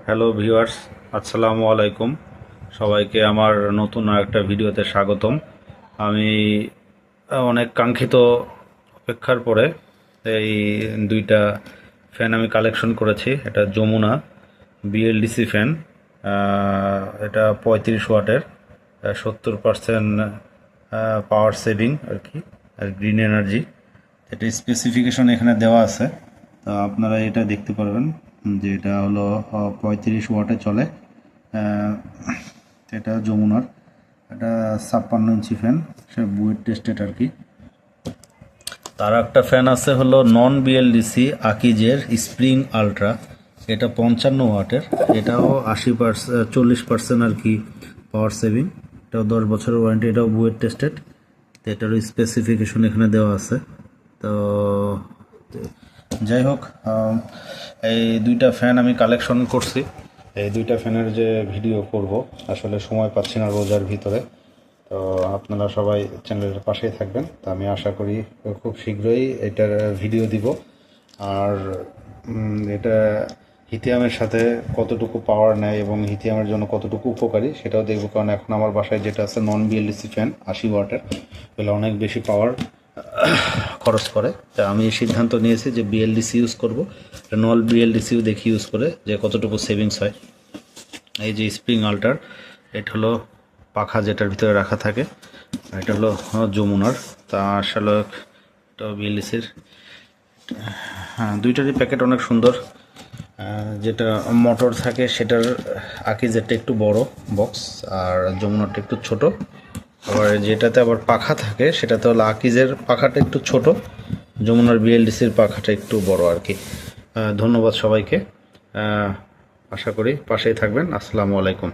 Hello viewers, আসসালামু আলাইকুম। সবাইকে আমার নতুন আরেকটা ভিডিওতে স্বাগতম। আমি অনেক কাঙ্ক্ষিত অপেক্ষার পরে এই দুইটা ফ্যান আমি কালেকশন করেছি। এটা যমুনা বিএলডিসি ফ্যান। এটা 35 ওয়াটের, 70% পাওয়ার সেভিং আর কি, আর গ্রিন এনার্জি। এটা স্পেসিফিকেশন এখানে দেওয়া আছে, তো আপনারা এটা দেখতে পারবেন যে এটা হলো 35 ওয়াটে চলে। এটা যমুনার, এটা 56 ইঞ্চি ফ্যান, সে বুয়েট টেস্টেড আর কি। তার একটা ফ্যান আছে হলো নন বিএলডিসি আকিজের স্প্রিং আলট্রা, এটা 55 ওয়াটের, এটাও 40% আর কি পাওয়ার সেভিং। এটাও 10 বছরের ওয়ারেন্টি, এটাও বুয়েট টেস্টেড। তো এটারও স্পেসিফিকেশন এখানে দেওয়া আছে। তো যাই হোক, এই দুইটা ফ্যান আমি কালেকশন করছি। এই দুইটা ফ্যানের যে ভিডিও করব, আসলে সময় পাচ্ছি না রোজার ভিতরে। তো আপনারা সবাই চ্যানেলের পাশেই থাকবেন। তো আমি আশা করি খুব শীঘ্রই এটার ভিডিও দিব। আর এটা হিথিয়ামের সাথে কতটুকু পাওয়ার নেয় এবং হিথিয়ামের জন্য কতটুকু উপকারী সেটাও দেখব। কারণ এখন আমার বাসায় যেটা আছে নন বিএলডিসি ফ্যান 80 ওয়াটের, এগুলো অনেক বেশি পাওয়ার খরচ করে। তা আমি সিদ্ধান্ত নিয়েছি যে বিএলডিসি ইউজ করব। নন বিএলডিসিও দেখি ইউজ করে যে কতটুকু সেভিংস হয়। এই যে স্প্রিং আল্টার, এটা হলো পাখা যেটার ভিতরে রাখা থাকে, এটা হলো যমুনার। তা আসলে এটা বিএলডিসির। হ্যাঁ, দুইটারই প্যাকেট অনেক সুন্দর। যেটা মোটর থাকে সেটার আকিজেরটা একটু বড় বক্স, আর যমুনারটা একটু ছোট। আবার যেটাতে আবার পাখা থাকে সেটাতে হলো আকিজের পাখাটা একটু ছোট, যমুনার বিএলডিসির পাখাটা একটু বড় আর কি। ধন্যবাদ সবাইকে। আশা করি পাশেই থাকবেন। আসসালামু আলাইকুম।